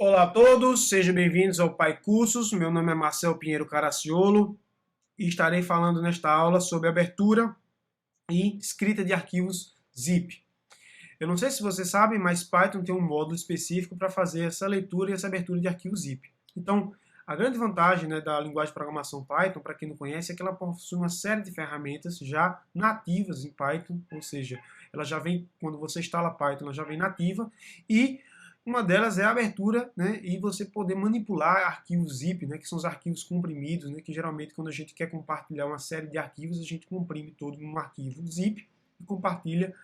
Olá a todos, sejam bem-vindos ao Pai Cursos. Meu nome é Marcel Pinheiro Caraciolo e estarei falando nesta aula sobre abertura e escrita de arquivos zip. Eu não sei se você sabe, mas Python tem um módulo específico para fazer essa leitura e essa abertura de arquivos zip. Então, a grande vantagem, da linguagem de programação Python, para quem não conhece, é que ela possui uma série de ferramentas já nativas em Python, ou seja, ela já vem, quando você instala Python, ela já vem nativa, e uma delas é a abertura, e você poder manipular arquivos zip, que são os arquivos comprimidos, que geralmente quando a gente quer compartilhar uma série de arquivos, a gente comprime todo num arquivo zip e compartilha,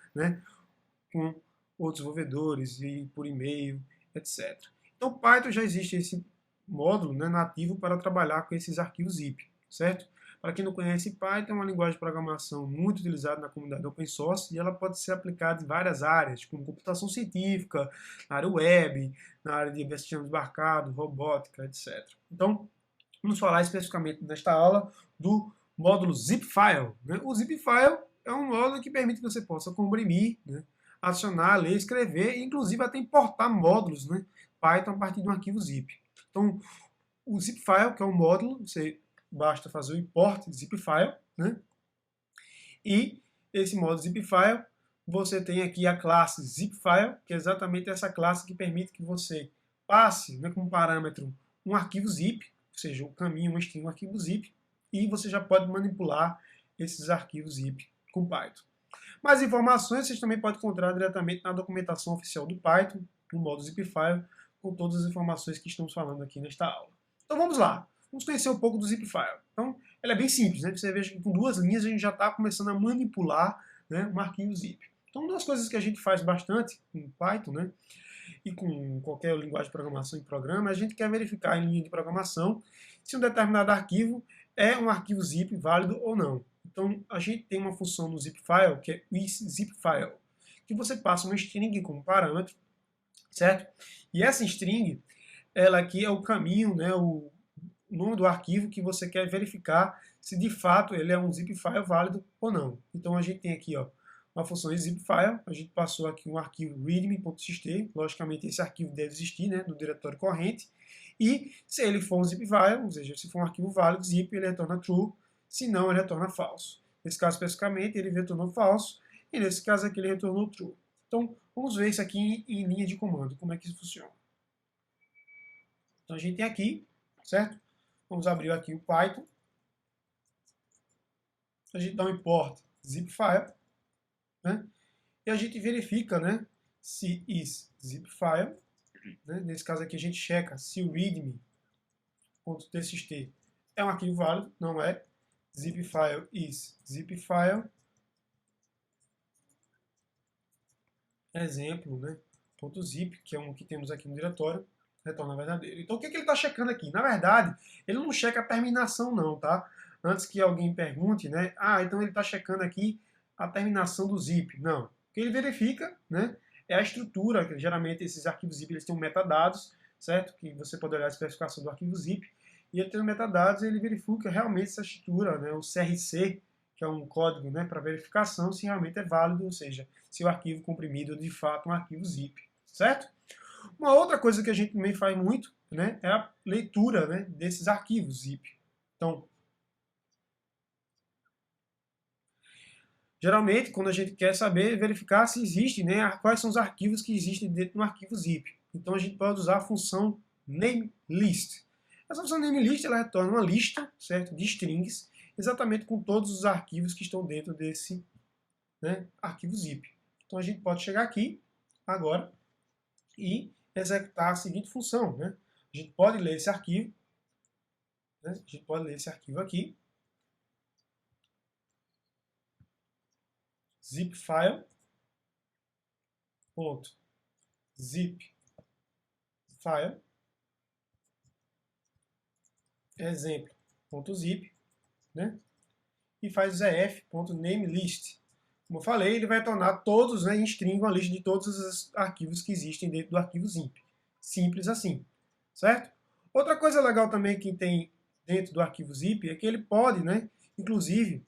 com outros desenvolvedores e por e-mail, etc. Então, Python já existe esse módulo nativo para trabalhar com esses arquivos zip, certo? Para quem não conhece, Python é uma linguagem de programação muito utilizada na comunidade open source e ela pode ser aplicada em várias áreas, como computação científica, na área web, na área de investigação de embarcado, robótica, etc. Então, vamos falar especificamente nesta aula do módulo Zipfile. O Zipfile é um módulo que permite que você possa comprimir, adicionar, ler, escrever e inclusive até importar módulos, Python a partir de um arquivo zip. Então, o Zipfile, que é um módulo, você basta fazer o import Zipfile, e esse módulo Zipfile, você tem aqui a classe Zipfile, que é exatamente essa classe que permite que você passe como parâmetro um arquivo zip, ou seja, um caminho, uma string, um arquivo zip, e você já pode manipular esses arquivos zip com Python. Mais informações vocês também podem encontrar diretamente na documentação oficial do Python, no módulo Zipfile, com todas as informações que estamos falando aqui nesta aula. Então vamos lá, vamos conhecer um pouco do Zipfile. Então, ele é bem simples, Você vê que com duas linhas a gente já está começando a manipular um arquivo zip. Então, uma das coisas que a gente faz bastante com Python, e com qualquer linguagem de programação em programa, a gente quer verificar em linha de programação se um determinado arquivo é um arquivo zip válido ou não. Então, a gente tem uma função no Zipfile, que é o isZipFile, que você passa uma string como parâmetro, certo? E essa string, ela aqui é o caminho, o nome do arquivo que você quer verificar se de fato ele é um Zipfile válido ou não. Então, a gente tem aqui, uma função isZipFile, a gente passou aqui um arquivo readme.txt, logicamente esse arquivo deve existir, no diretório corrente, e se ele for um Zipfile, ou seja, se for um arquivo válido, zip, ele retorna true, se não, ele retorna falso. Nesse caso, especificamente, ele retornou falso, e nesse caso aqui ele retornou true. Então, vamos ver isso aqui em linha de comando, como é que isso funciona. Então, a gente tem aqui, certo? Vamos abrir aqui o Python. A gente dá um import Zipfile, e a gente verifica, se isZipFile, nesse caso aqui a gente checa se o readme.txt é um arquivo válido, não é. Zipfile isZipFile, exemplo, .zip, que é um que temos aqui no diretório, retorna verdadeiro. Então o que ele está checando aqui? Na verdade, ele não checa a terminação não, tá? Antes que alguém pergunte, então ele está checando aqui a terminação do zip. Não. O que ele verifica, é a estrutura, que geralmente esses arquivos zip eles têm metadados, certo? Que você pode olhar a especificação do arquivo zip, e ele tendo metadados, ele verifica realmente essa estrutura, o CRC, que é um código para verificação se realmente é válido, ou seja, se o arquivo comprimido é de fato um arquivo zip, certo? Uma outra coisa que a gente também faz muito, é a leitura desses arquivos zip. Então, geralmente, quando a gente quer saber, verificar se existe, quais são os arquivos que existem dentro do arquivo zip. Então, a gente pode usar a função nameList. Essa função nameList ela retorna uma lista, certo, de strings, exatamente com todos os arquivos que estão dentro desse arquivo zip. Então, a gente pode chegar aqui, agora, e executar a seguinte função. A gente pode ler esse arquivo, a gente pode ler esse arquivo aqui, zipfile.zipfile, exemplo.zip, e faz zf.namelist. Como eu falei, ele vai tornar todos em string uma lista de todos os arquivos que existem dentro do arquivo zip. Simples assim, certo? Outra coisa legal também que tem dentro do arquivo zip é que ele pode, inclusive,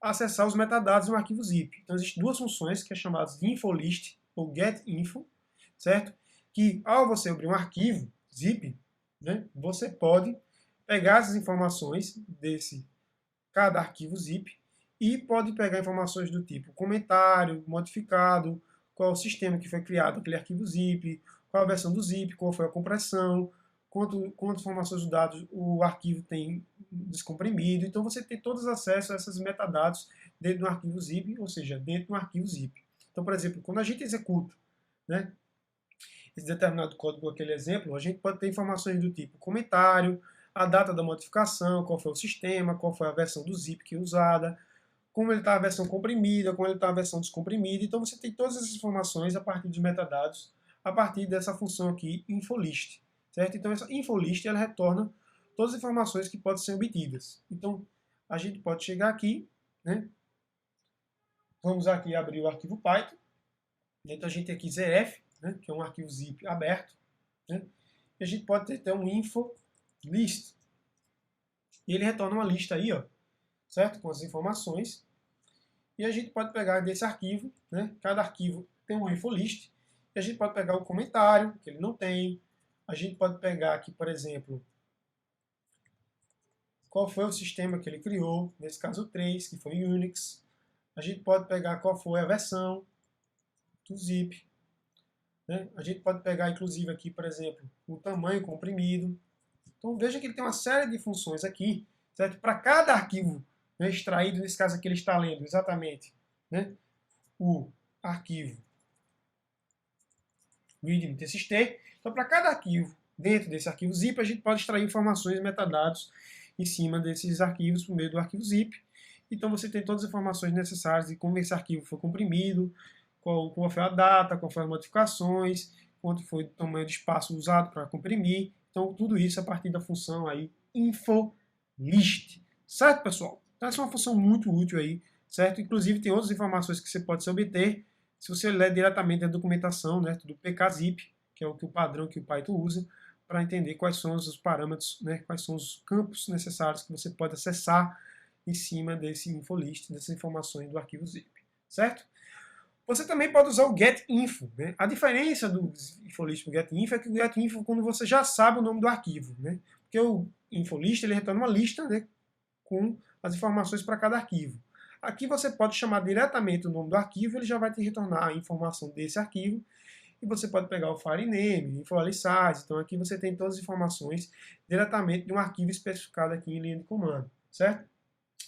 acessar os metadados do arquivo zip. Então, existem duas funções que é chamadas de infolist ou getInfo, certo? que ao você abrir um arquivo zip, né, você pode pegar essas informações desse cada arquivo zip e pode pegar informações do tipo comentário, modificado, qual o sistema que foi criado aquele arquivo zip, qual a versão do zip, qual foi a compressão, quantas informações dos dados o arquivo tem descomprimido. Então você tem todos os acessos a esses metadados dentro do arquivo zip, ou seja, dentro do arquivo zip. Então, por exemplo, quando a gente executa, né, esse determinado código, aquele exemplo, a gente pode ter informações do tipo comentário, a data da modificação, qual foi o sistema, qual foi a versão do zip que é usada, como ele está a versão comprimida, como ele está a versão descomprimida. Então você tem todas essas informações a partir dos metadados, a partir dessa função aqui, infolist. Certo? Então essa infolist ela retorna todas as informações que podem ser obtidas. Então a gente pode chegar aqui, né? Vamos aqui abrir o arquivo Python. Então a gente tem aqui ZF, né? Que é um arquivo zip aberto. Né? E a gente pode ter então um info list. E ele retorna uma lista aí, ó, certo? Com as informações. E a gente pode pegar desse arquivo, né? Cada arquivo tem um infolist. E a gente pode pegar o comentário, que ele não tem. A gente pode pegar aqui, por exemplo, qual foi o sistema que ele criou, nesse caso 3, que foi Unix. A gente pode pegar qual foi a versão do zip. Né? A gente pode pegar, inclusive, aqui, por exemplo, o tamanho comprimido. Então veja que ele tem uma série de funções aqui, certo? Para cada arquivo, né, extraído, nesse caso aqui ele está lendo exatamente, né, o arquivo readme.txt. Então para cada arquivo dentro desse arquivo zip, a gente pode extrair informações e metadados em cima desses arquivos por meio do arquivo zip. Então você tem todas as informações necessárias de como esse arquivo foi comprimido, qual foi a data, qual foram as modificações, quanto foi o tamanho de espaço usado para comprimir. Então tudo isso a partir da função aí infolist. Certo, pessoal? Então essa é uma função muito útil aí, certo? Inclusive tem outras informações que você pode se obter se você ler diretamente a documentação, né, do pkzip, que é o padrão que o Python usa, para entender quais são os parâmetros, né, quais são os campos necessários que você pode acessar em cima desse infolist, dessas informações do arquivo zip, certo? Você também pode usar o getinfo. Né? A diferença do infolist para o getinfo é que o getinfo quando você já sabe o nome do arquivo. Né? Porque o infolist ele retorna uma lista, né, com as informações para cada arquivo. Aqui você pode chamar diretamente o nome do arquivo, ele já vai te retornar a informação desse arquivo, e você pode pegar o file name, info size. Então aqui você tem todas as informações diretamente de um arquivo especificado aqui em linha de comando, certo?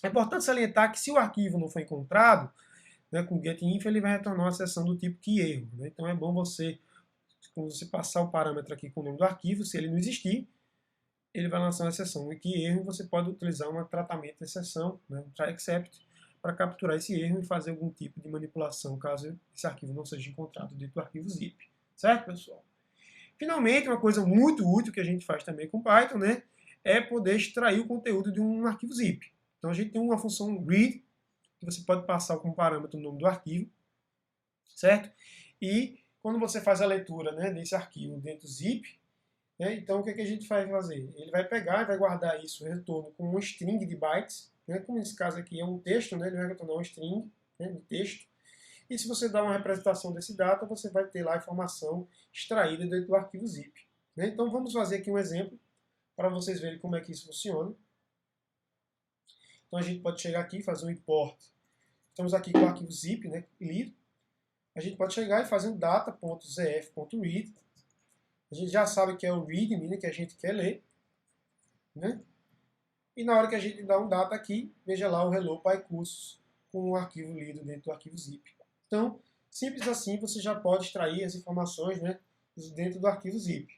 É importante salientar que se o arquivo não for encontrado, né, com o getinfo, ele vai retornar uma seção do tipo que erro. Né? Então é bom você, quando você passar o parâmetro aqui com o nome do arquivo, se ele não existir, ele vai lançar uma exceção que erro, você pode utilizar um tratamento de exceção, né, um try except, para capturar esse erro e fazer algum tipo de manipulação caso esse arquivo não seja encontrado dentro do arquivo zip. Certo, pessoal? Finalmente, uma coisa muito útil que a gente faz também com Python, né, é poder extrair o conteúdo de um arquivo zip. Então a gente tem uma função read, que você pode passar como parâmetro o nome do arquivo, certo? E quando você faz a leitura, né, desse arquivo dentro do zip, né, então o que a gente vai fazer? Ele vai pegar e vai guardar isso, o retorno, com um string de bytes, né, como nesse caso aqui é um texto, né, ele vai retornar um string, né, de texto. E se você dá uma representação desse data, você vai ter lá a informação extraída dentro do arquivo zip. Né? Então vamos fazer aqui um exemplo para vocês verem como é que isso funciona. Então a gente pode chegar aqui e fazer um import. Estamos aqui com o arquivo zip, né, lido. A gente pode chegar e fazer um data.zf.read. A gente já sabe que é o readme, né, que a gente quer ler. Né? E na hora que a gente dá um data aqui, veja lá o hello pycursos com o arquivo lido dentro do arquivo zip. Então, simples assim, você já pode extrair as informações, né, dentro do arquivo zip.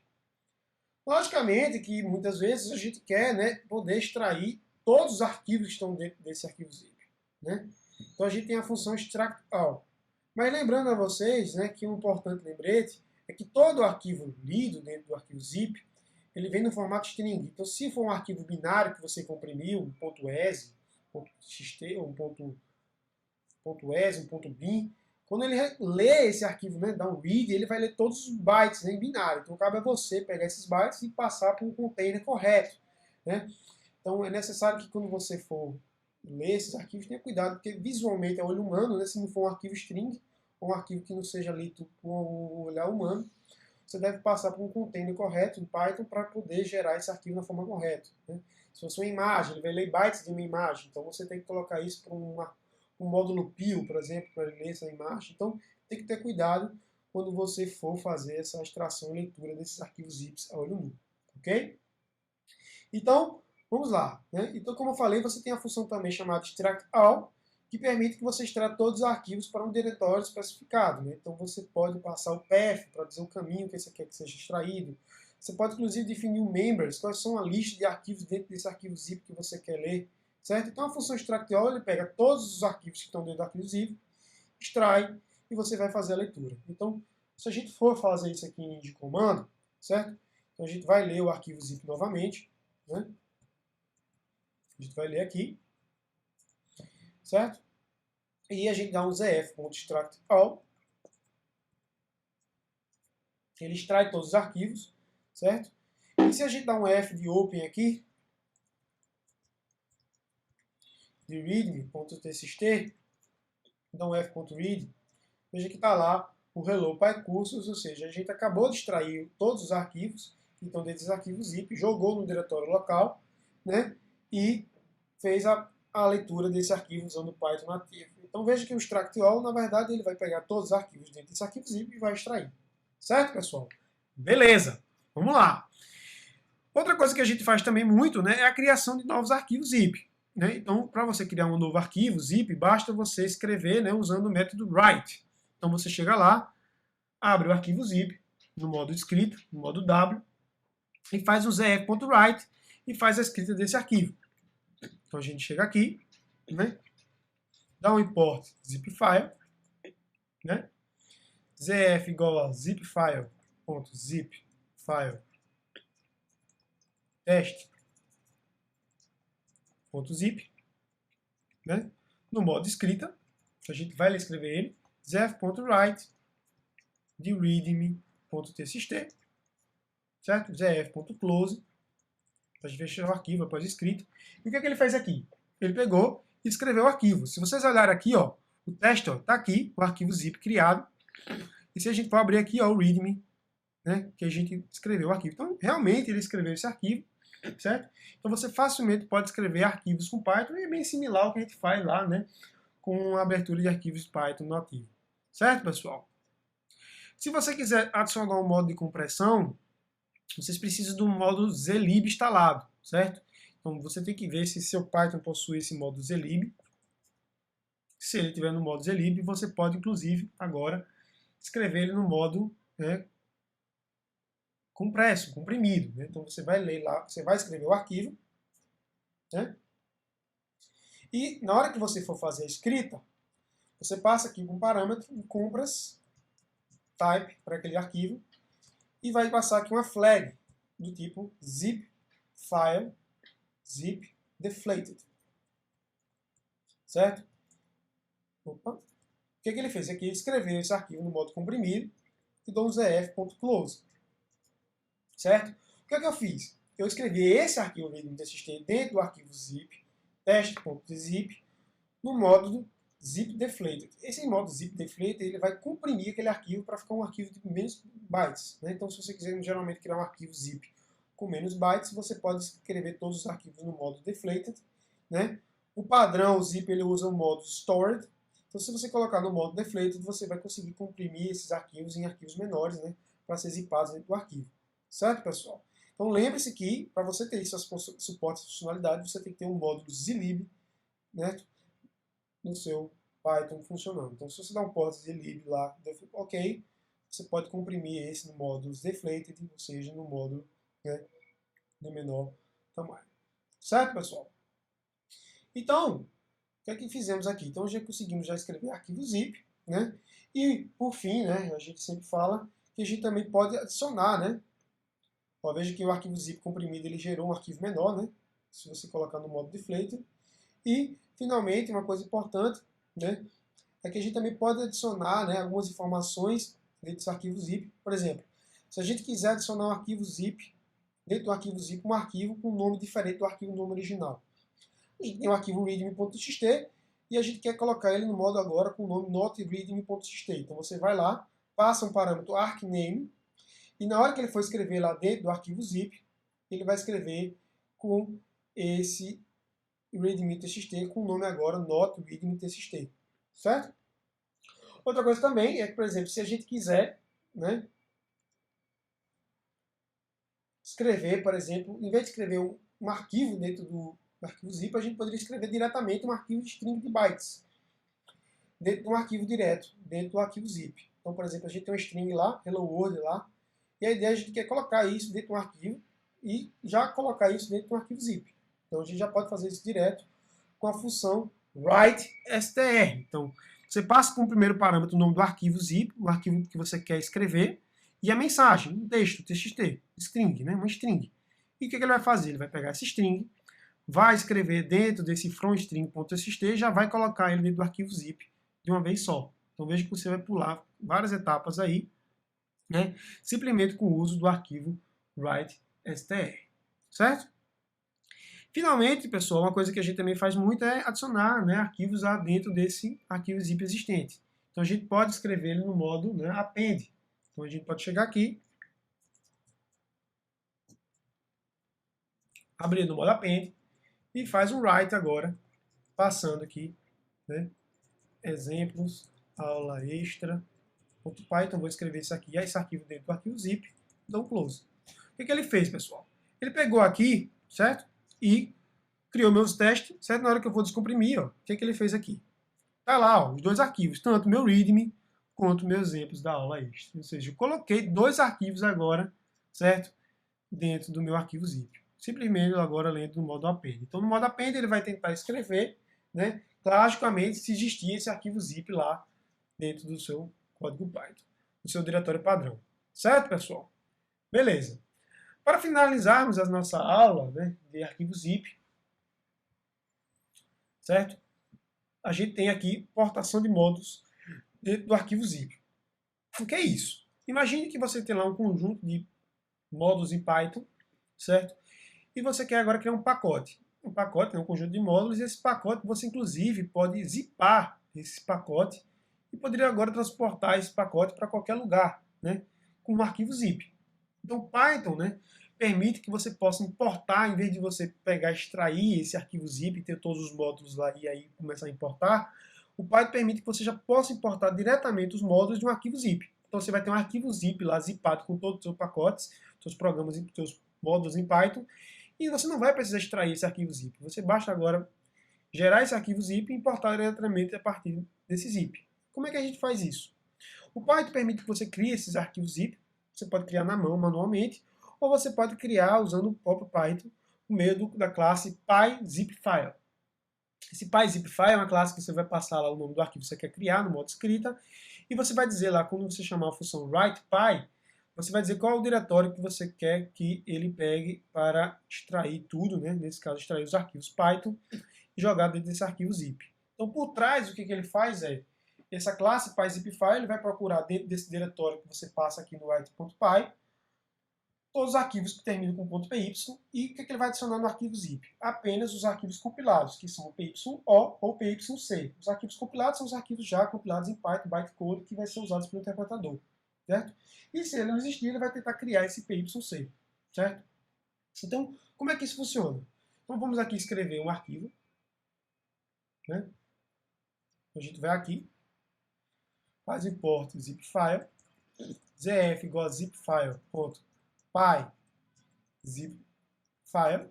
Logicamente que muitas vezes a gente quer, né, poder extrair todos os arquivos que estão dentro desse arquivo zip. Né? Então a gente tem a função extract all. Mas lembrando a vocês, né, que um importante lembrete é que todo arquivo lido dentro do arquivo zip, ele vem no formato string. Então se for um arquivo binário que você comprimiu, um .ez, .xt, ou um .ez, um .bin, quando ele lê esse arquivo, né, dá um read, ele vai ler todos os bytes, né, em binário. Então cabe a você pegar esses bytes e passar para um container correto. Né? Então é necessário que quando você for ler esses arquivos, tenha cuidado, porque visualmente é olho humano, né, se não for um arquivo string, ou um arquivo que não seja lido com o olhar humano, você deve passar por um container correto em Python para poder gerar esse arquivo da forma correta, né? Se fosse uma imagem, ele vai ler bytes de uma imagem, então você tem que colocar isso para um módulo PIL, por exemplo, para ler essa imagem. Então, tem que ter cuidado quando você for fazer essa extração e leitura desses arquivos zips a olho nu, ok? Então, vamos lá, né? Então, como eu falei, você tem a função também chamada extract all, que permite que você extraia todos os arquivos para um diretório especificado, né? Então, você pode passar o path para dizer o caminho que você quer que seja extraído. Você pode, inclusive, definir o members, quais são a lista de arquivos dentro desse arquivo zip que você quer ler, certo? Então, a função extract all, ele pega todos os arquivos que estão dentro do arquivo zip, extrai e você vai fazer a leitura. Então, se a gente for fazer isso aqui de comando, certo? Então, a gente vai ler o arquivo zip novamente, né? A gente vai ler aqui, certo? E a gente dá um zf.extract all. Ele extrai todos os arquivos, certo? E se a gente dá um f de open aqui, de readme.txt, dá um f.read, veja que está lá o hello PyCursos, ou seja, a gente acabou de extrair todos os arquivos que estão dentro dos arquivos zip, jogou no diretório local, né? E fez a leitura desse arquivo usando o Python nativo. Então veja que o extract all, na verdade, ele vai pegar todos os arquivos dentro desse arquivo zip e vai extrair. Certo, pessoal? Beleza, vamos lá. Outra coisa que a gente faz também muito, né, é a criação de novos arquivos zip. Né? Então, para você criar um novo arquivo zip, basta você escrever, né, usando o método write. Então você chega lá, abre o arquivo zip no modo escrita, no modo W, e faz um zf.write e faz a escrita desse arquivo. Então a gente chega aqui, né, dá um import zipfile, né, zf igual a zipfile.zipfile teste.zip, né, no modo escrita, a gente vai escrever ele, zf.write de readme.txt, certo? zf.close, a gente fecha o arquivo após escrito. E o que é que ele fez aqui? Ele pegou e escreveu o arquivo. Se vocês olharem aqui, ó, o teste está aqui, o arquivo zip criado. E se a gente for abrir aqui, ó, o readme, né, que a gente escreveu o arquivo. Então, realmente, ele escreveu esse arquivo, certo? Então, você facilmente pode escrever arquivos com Python, e é bem similar ao que a gente faz lá, né, com a abertura de arquivos Python nativo. Certo, pessoal? Se você quiser adicionar um modo de compressão, vocês precisam do modo zlib instalado, certo? Então você tem que ver se seu Python possui esse modo zlib. Se ele tiver no modo zlib, você pode inclusive agora escrever ele no modo, né, compresso, comprimido. Né? Então você vai ler lá, você vai escrever o arquivo, né? E na hora que você for fazer a escrita, você passa aqui com um parâmetro compress type para aquele arquivo e vai passar aqui uma flag do tipo zip file zip deflated. Certo? Opa. O que ele fez? Aqui ele escreveu esse arquivo no modo comprimido e dou um zf.close. Certo? O que eu fiz? Eu escrevi esse arquivo readme.txt dentro do arquivo zip teste.zip no modo zip deflated. Esse modo zip deflated ele vai comprimir aquele arquivo para ficar um arquivo de menos bytes. Né? Então, se você quiser geralmente criar um arquivo zip com menos bytes, você pode escrever todos os arquivos no modo deflated. Né? O padrão zip ele usa o modo stored. Então, se você colocar no modo deflated, você vai conseguir comprimir esses arquivos em arquivos menores, né, para ser zipados dentro do arquivo. Certo, pessoal? Então, lembre-se que, para você ter isso, suporte e funcionalidade, você tem que ter um módulo zlib, né, no seu Python funcionando. Então, se você dá um port zlib lá, ok, você pode comprimir esse no módulo deflated, ou seja, no módulo, né, de menor tamanho. Certo, pessoal? Então, o que é que fizemos aqui? Então, já conseguimos escrever arquivo zip, né? E, por fim, né, a gente sempre fala que a gente também pode adicionar, né? Ó, veja que o arquivo zip comprimido ele gerou um arquivo menor, né? Se você colocar no modo deflated. E, finalmente, uma coisa importante, né, é que a gente também pode adicionar, né, algumas informações dentro desse arquivo zip. Por exemplo, se a gente quiser adicionar um arquivo zip, dentro do arquivo zip, um arquivo com um nome diferente do arquivo nome original. A gente tem o arquivo readme.txt e a gente quer colocar ele no modo agora com o nome notreadme.txt. Então você vai lá, passa um parâmetro arcname E na hora que ele for escrever lá dentro do arquivo zip, ele vai escrever com esse readme.txt, com o nome agora not readme.txt, certo? Outra coisa também é que, por exemplo, se a gente quiser, né, escrever, por exemplo, em vez de escrever um arquivo dentro do arquivo zip, a gente poderia escrever diretamente um arquivo de string de bytes, dentro de um arquivo direto, dentro do arquivo zip. Então, por exemplo, a gente tem uma string lá, hello world lá, e a ideia é a gente quer colocar isso dentro de um arquivo e já colocar isso dentro de um arquivo zip. Então, a gente já pode fazer isso direto com a função write_str. Então, você passa como primeiro parâmetro o nome do arquivo zip, o arquivo que você quer escrever, e a mensagem, um texto, txt, string, né, uma string. E o que ele vai fazer? Ele vai pegar essa string, vai escrever dentro desse fromString.txt e já vai colocar ele dentro do arquivo zip de uma vez só. Então veja que você vai pular várias etapas aí, né, simplesmente com o uso do arquivo write_str, certo? Finalmente, pessoal, uma coisa que a gente também faz muito é adicionar, né, arquivos lá dentro desse arquivo zip existente. Então a gente pode escrever ele no modo, né, append. Então a gente pode chegar aqui, abrir no modo append e faz um write agora, passando aqui, né, exemplos, aula extra, .python, vou escrever isso aqui, esse arquivo dentro do arquivo zip, dou um close. O que ele fez, pessoal? Ele pegou aqui, certo? E criou meus testes, certo? Na hora que eu vou descomprimir, ó, o que ele fez aqui? Tá lá, ó, os dois arquivos, tanto meu readme quanto meus exemplos da aula extra. Ou seja, eu coloquei dois arquivos agora, certo? Dentro do meu arquivo zip. Simplesmente agora dentro do modo append. Então, no modo append, ele vai tentar escrever, né, logicamente, se existir esse arquivo zip lá dentro do seu código Python, do seu diretório padrão. Certo, pessoal? Beleza. Para finalizarmos a nossa aula, né, de arquivo zip, certo? A gente tem aqui portação de módulos dentro do arquivo zip. O que é isso? Imagine que você tem lá um conjunto de módulos em Python, certo? E você quer agora criar um pacote. Um pacote, né, um conjunto de módulos, e esse pacote você inclusive pode zipar esse pacote e poderia agora transportar esse pacote para qualquer lugar, né, com um arquivo zip. Então o Python, né, permite que você possa importar, em vez de você pegar, extrair esse arquivo zip e ter todos os módulos lá e aí começar a importar, o Python permite que você já possa importar diretamente os módulos de um arquivo zip. Então você vai ter um arquivo zip lá zipado com todos os seus pacotes, seus programas, seus módulos em Python, e você não vai precisar extrair esse arquivo zip. Você basta agora gerar esse arquivo zip e importar diretamente a partir desse zip. Como é que a gente faz isso? O Python permite que você crie esses arquivos zip, você pode criar na mão, manualmente, ou você pode criar usando o próprio Python, por meio da classe PyZipFile. Esse PyZipFile é uma classe que você vai passar lá o nome do arquivo que você quer criar, no modo escrita, e você vai dizer lá, quando você chamar a função writePy, você vai dizer qual é o diretório que você quer que ele pegue para extrair tudo, né? Nesse caso, extrair os arquivos Python e jogar dentro desse arquivo zip. Então, por trás, o que ele faz é, essa classe PyZipFile, ele vai procurar dentro desse diretório que você passa aqui no write.py, todos os arquivos que terminam com .py, e o que ele vai adicionar no arquivo zip? Apenas os arquivos compilados, que são o PYO ou PYC. Os arquivos compilados são os arquivos já compilados em Python, bytecode, que vai ser usados pelo interpretador, certo? E se ele não existir, ele vai tentar criar esse PYC, certo? Então, como é que isso funciona? Então, vamos aqui escrever um arquivo, né? A gente vai aqui, faz import zipfile, zf igual a zipfile.pyzipfile,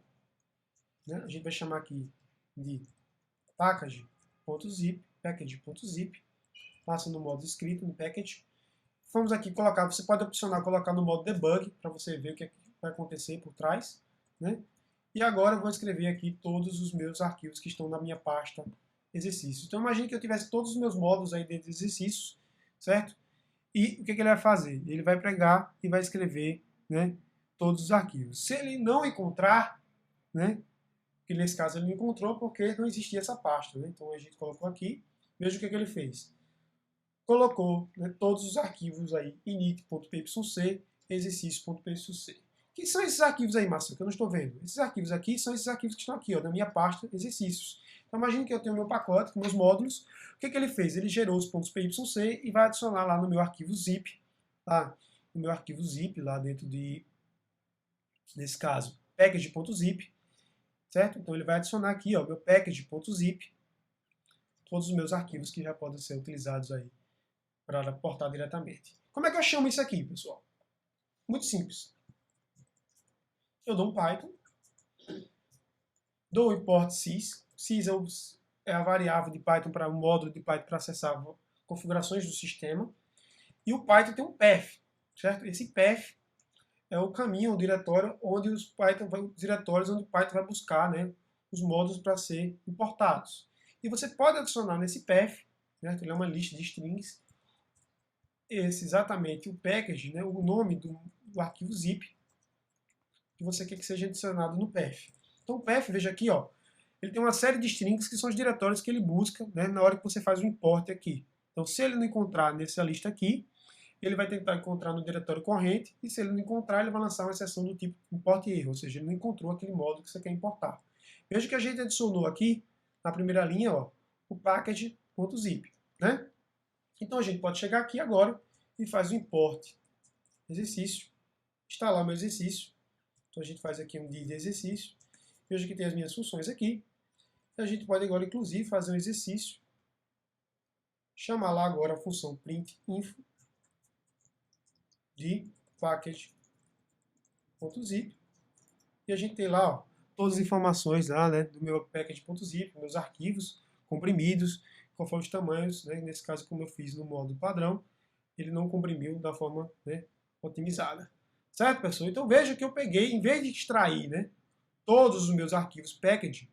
né? A gente vai chamar aqui de package.zip, passa no modo escrito, no package. Vamos aqui colocar, você pode opcionar colocar no modo debug, para você ver o que vai acontecer por trás, né? E agora eu vou escrever aqui todos os meus arquivos que estão na minha pasta exercícios. Então imagine que eu tivesse todos os meus módulos aí dentro de exercícios, certo? E o que ele vai fazer? Ele vai pegar e vai escrever, né, todos os arquivos. Se ele não encontrar, né, que nesse caso ele não encontrou porque não existia essa pasta, né? Então a gente colocou aqui, veja o que ele fez. Colocou, né, todos os arquivos aí, init.pyc, exercício.pyc. Que são esses arquivos aí, Márcio, que eu não estou vendo? Esses arquivos aqui são esses arquivos que estão aqui, ó, na minha pasta exercícios. Então imagine que eu tenho meu pacote com meus módulos. O que ele fez? Ele gerou os pontos .pyc e vai adicionar lá no meu arquivo zip, tá? o meu arquivo zip lá dentro de, nesse caso, package.zip, certo? Então ele vai adicionar aqui, ó, meu package.zip, todos os meus arquivos que já podem ser utilizados aí para portar diretamente. Como é que eu chamo isso aqui, pessoal? Muito simples. Eu dou um Python, dou o import sys. Sys é a variável de Python para o módulo de Python para acessar configurações do sistema. E o Python tem um path, certo? Esse path é o caminho, o diretório onde os diretórios onde o Python vai buscar, né, os módulos para ser importados. E você pode adicionar nesse path, certo? Ele é uma lista de strings, exatamente o package, né, o nome do arquivo zip que você quer que seja adicionado no path. Então o path, veja aqui, ó, ele tem uma série de strings que são os diretórios que ele busca, né, na hora que você faz o import aqui. Então se ele não encontrar nessa lista aqui, ele vai tentar encontrar no diretório corrente, e se ele não encontrar, ele vai lançar uma exceção do tipo import erro, ou seja, ele não encontrou aquele módulo que você quer importar. Veja que a gente adicionou aqui, na primeira linha, ó, o package.zip, né? Então a gente pode chegar aqui agora e faz o import exercício, instalar meu exercício. Então a gente faz aqui um dia de exercício. Veja que tem as minhas funções aqui. E a gente pode agora, inclusive, fazer um exercício, chamar lá agora a função print.info de package.zip. E a gente tem lá, ó, todas as informações lá, né, do meu package.zip, meus arquivos comprimidos, conforme os tamanhos, né, nesse caso, como eu fiz no modo padrão, ele não comprimiu da forma, né, otimizada. Certo, pessoal? Então veja que eu peguei, em vez de extrair, né, todos os meus arquivos package,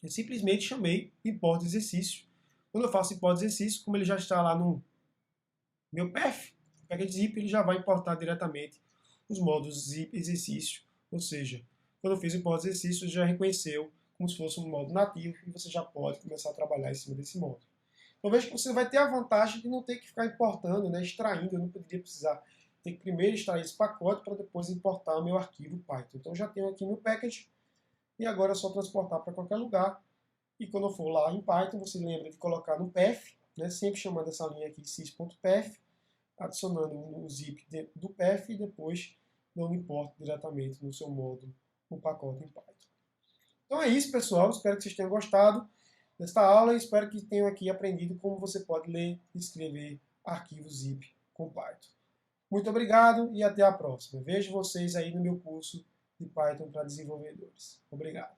eu simplesmente chamei import exercício. Quando eu faço import exercício, como ele já está lá no meu path, package zip, ele já vai importar diretamente os módulos zip exercício. Ou seja, quando eu fiz o import exercício, ele já reconheceu como se fosse um módulo nativo e você já pode começar a trabalhar em cima desse módulo. Então veja que você vai ter a vantagem de não ter que ficar importando, né, extraindo. Eu não poderia precisar ter que primeiro extrair esse pacote para depois importar o meu arquivo Python. Então já tenho aqui meu package e agora é só transportar para qualquer lugar. E quando eu for lá em Python, você lembra de colocar no path, né, sempre chamando essa linha aqui sys.path, adicionando um zip dentro do path e depois dando import diretamente no seu módulo o pacote em Python. Então é isso, pessoal. Espero que vocês tenham gostado desta aula e espero que tenham aqui aprendido como você pode ler e escrever arquivos zip com Python. Muito obrigado e até a próxima. Vejo vocês aí no meu curso de Python para desenvolvedores. Obrigado.